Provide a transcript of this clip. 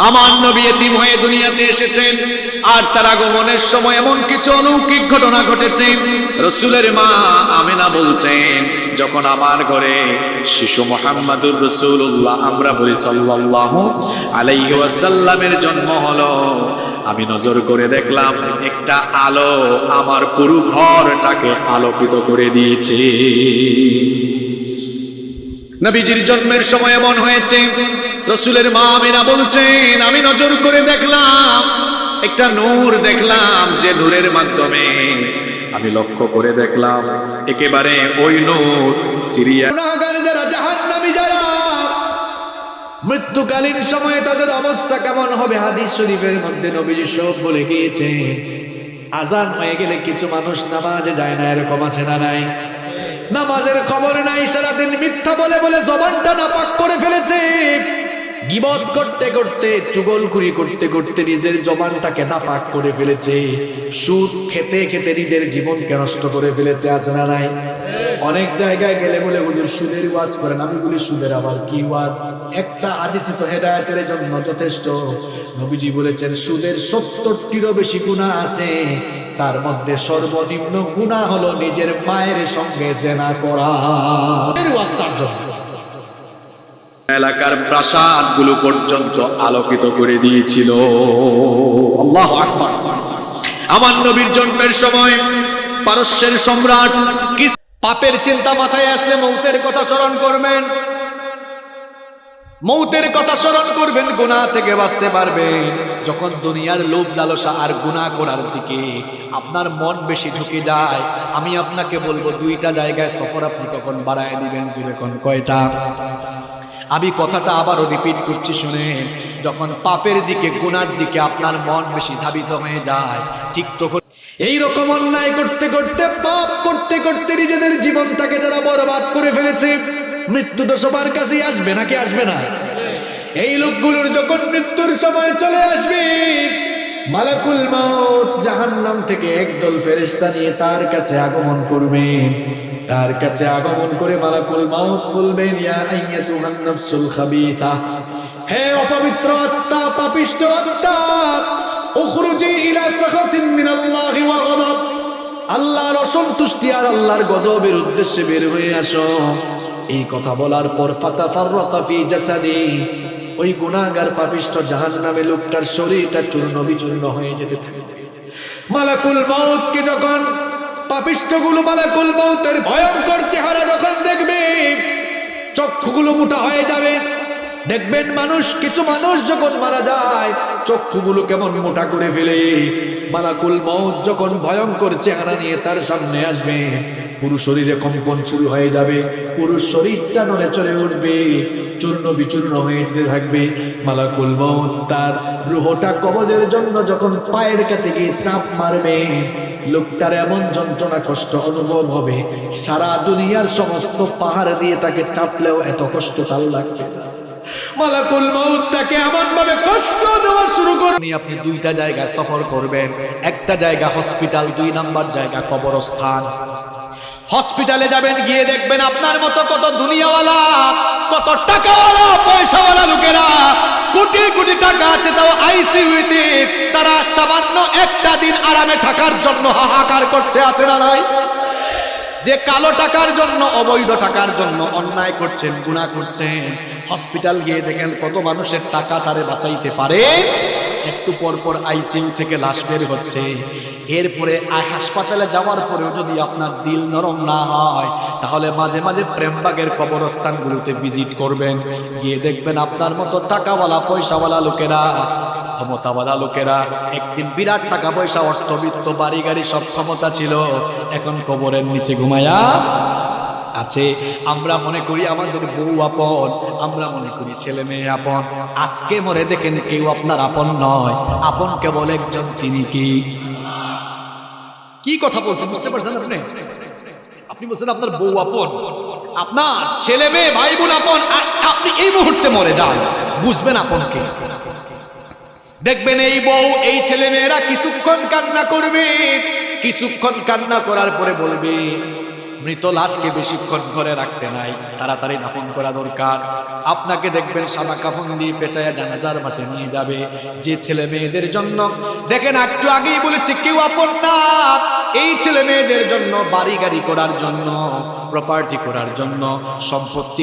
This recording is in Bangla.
আমার নবী এতিম হয়ে দুনিয়াতে এসেছেন, আর তার আগমনের সময় এমন কিছু অলৌকিক ঘটনা ঘটেছে। রাসূলের মা আমেনা বলছেন, যখন আমার ঘরে শিশু মুহাম্মদুর রাসূলুল্লাহ, আমরা বলি সাল্লাল্লাহু আলাইহি ওয়াসাল্লামের জন্ম হলো, আমি নজর করে দেখলাম একটা আলো আমার পুরো ঘরটাকে আলোকিত করে দিয়েছে। নবীজির জন্মের সময় এমন হয়েছে, রাসূলের মা আমেনা বলছেন, আমি নজর করে দেখলাম একটা নূর দেখলাম, যে নূরের মাধ্যমে আমি লক্ষ্য করে দেখলাম একেবারে ওই নূর সিরিয়া গুনাহগার যারা, জাহান্নামী যারা, মৃত্যুকালীন সময়ে তাদের অবস্থা কেমন হবে হাদিস শরীফের মধ্যে নবীজি সব বলে গিয়েছে। আজান হয়ে গেলে কিছু মানুষ নামাজে যায় না, এরকম আছে না নাই? নামাজের খবর নাই, সারাদিন মিথ্যা বলে বলে জবানটা নাপাক করে ফেলেছে। গীবত করতে করতে, চুগলখুরি করতে করতে নিজের জবানটাকে নাপাক করে ফেলেছে। সুদ খেতে খেতে নিজের জীবনকে নষ্ট করে ফেলেছে, আছে না নাই? অনেক জায়গায় গেলে বলে হুজুর সুদের ওয়াজ করেন, আমি বলি সুদের আবার কি ওয়াজ? একটা হাদিসে তো হেদায়েতের জন্য যথেষ্ট। নবীজি বলেছেন সুদের 70টিরও বেশি গুনাহ আছে, তার মধ্যে সর্বনিম্ন গুনাহ হলো নিজের মায়ের সঙ্গে জিনা করা। এর ওয়াজ তার জন্য এলাকার প্রাসাদগুলো পর্যন্ত আলোকিত করে দিয়েছিল। আল্লাহু আকবার। আমার নবীর জন্মের সময় পারস্যের সম্রাট পাপের চিন্তা মাথায় আসলে মৌতের কথা স্মরণ করবেন, মৌতের কথা স্মরণ করবেন, গুনাহ থেকে বাঁচতে পারবেন। যখন দুনিয়ার লোভ লালসা আর গুনাহ করার দিকে আপনার মন বেশি ঝুঁকে যায়, আমি আপনাকে বলবো দুইটা জায়গায় সফর আপনি তখন বাড়ায় দিবেন। যেরকম কয়টা? আমি কথাটা আবারও রিপিট করছি, শুনেন। যখন পাপের দিকে, গুনার দিকে আপনার মন বেশি ধাবিত হয়ে যায়, ঠিক তখন এইরকম অন্যায় করতে করতে, পাপ করতে করতে নিজেদের জীবনটাকে যারা বরবাদ করে ফেলেছে, মৃত্যু তো সবার কাছেই আসবে, নাকি আসবে না? এই লোকগুলোর যখন মৃত্যুর সময় চলে আসবে, মালাকুল মউত জাহান্নাম থেকে একদল ফেরেশতা নিয়ে তার কাছে আগমন করবে। তার কাছে আগমন করে মালাকুল মউত বলবেন, ইয়া আইয়াতুহান নাফসুল খাবিথা, হে অপবিত্র আত্মা, পাপিষ্ঠ আত্মা, উখরুজি ইলা সাখাতিন মিনাল্লাহি ওয়া গযব, আল্লাহর অসন্তুষ্টি আর আল্লাহর গজবের উদ্দেশ্যে বের হয়ে আসো। এই কথা বলার পর ফাতাফাররাকা ফি জাসাদি, ওই গুনাহগার পাপিষ্ঠ জাহান্নামে লোকটার শরীরটা চূর্ণ বিচূর্ণ হয়ে যেতে থাকে। মালাকুল মউতকে যখন পাপিষ্ঠগুলো মালাকুল মউতের ভয়ঙ্কর চেহারা যখন দেখবে, চক্ষুগুলো মোটা হয়ে যাবে। দেখবেন মানুষ, কিছু মানুষ যখন মারা যায় চক্ষুগুলো কেমন মোটা করে ফেলে। মালাকুল মউত যখন ভয়ঙ্কর চেহারা নিয়ে তার সামনে আসবে, পুরো শরীরে কম্পন শুরু হয়ে যাবে, পুরো শরীরটা নড়ে চড়ে উঠবে, চূর্ণ বিচূর্ণ হয়ে যেতে থাকবে। মালাকুল মউত তার রূহটা কবজের জন্য যখন পায়ের কাছে গিয়ে চাপ মারবে, লোকটার এমন যন্ত্রণা কষ্ট অনুভব হবে, সারা দুনিয়ার সমস্ত পাহাড় দিয়ে তাকে চাপলেও এত কষ্ট তার লাগবে না। মালাকুল মউত তাকে এমন ভাবে কষ্ট দেওয়া শুরু করবে। আপনি দুইটা জায়গায় সফর করবেন, একটা জায়গা হসপিটাল, 2 নাম্বার জায়গা কবরস্থান। হসপিটালে যাবেন, গিয়ে দেখবেন আপনার মতো কত দুনিয়াওয়ালা, কত টাকাওয়ালা, পয়সাওয়ালা লোকেরা, কোটি কোটি টাকা আছে, তাও আইসিইউতে তারা সামান্য একটা দিন আরামে থাকার জন্য হাহাকার করছে, আছে না নাই? যে কালো টাকার জন্য, অবৈধ টাকার জন্য অন্যায় করছেন, গুনাহ করছেন, হসপিটাল গিয়ে দেখেন কত মানুষের টাকা তারে বাঁচাইতে পারে। একটু পর পর আইসিইউ থেকে লাশ বের হচ্ছে। এরপরে হাসপাতালে যাওয়ার পরেও যদি আপনার দিল নরম না হয়, তাহলে মাঝে মাঝে প্রেমবাগের কবরস্থানগুলোতে ভিজিট করবেন, গিয়ে দেখবেন আপনার মতো টাকাওয়ালা, পয়সাওয়ালা লোকেরা, ক্ষমতাওয়ালা লোকেরা, একদিন বিরাট টাকা পয়সা, অর্থবিত্ত, বাড়ি গাড়ি সব ক্ষমতা ছিল, এখন কবরের নিচে ঘুমায়া আছে। আমরা মনে করি আমাদের বউ আপন, আমরা মনে করি ছেলে মেয়ে আপন। আজকে মরে দেখেন কেউ আপনার আপন নয়, আপন কেবল একজন, তিনি কি কথা বলছেন বুঝতে পারছেন আপনি? আপনি বলছেন আপনার বউ আপন, আপনার ছেলে মেয়ে, ভাই বোন আপন। আপনি এই মুহূর্তে মরে যান, বুঝবেন আপন কে। দেখবেন এই বউ, এই ছেলে মেয়েরা কিছুক্ষণ কান্না করবে, কিছুক্ষণ কান্না করার পরে বলবে, মৃত লাশকে বেশিক্ষণ ঘরে রাখতে নাই, তাড়াতাড়ি দাফন করা দরকার। আপনাকে দেখবেন সাদা কাফন দিয়ে পেঁচায়া জানাজার মাঠে নিয়ে যাবে। যে ছেলে মেয়েদের জন্য, দেখেন একটু আগেই বলেছি কেউ আপন না, এই ছেলে মেয়েদের জন্য বাড়ি গাড়ি করার জন্য, প্রপার্টি করার জন্য, সম্পত্তি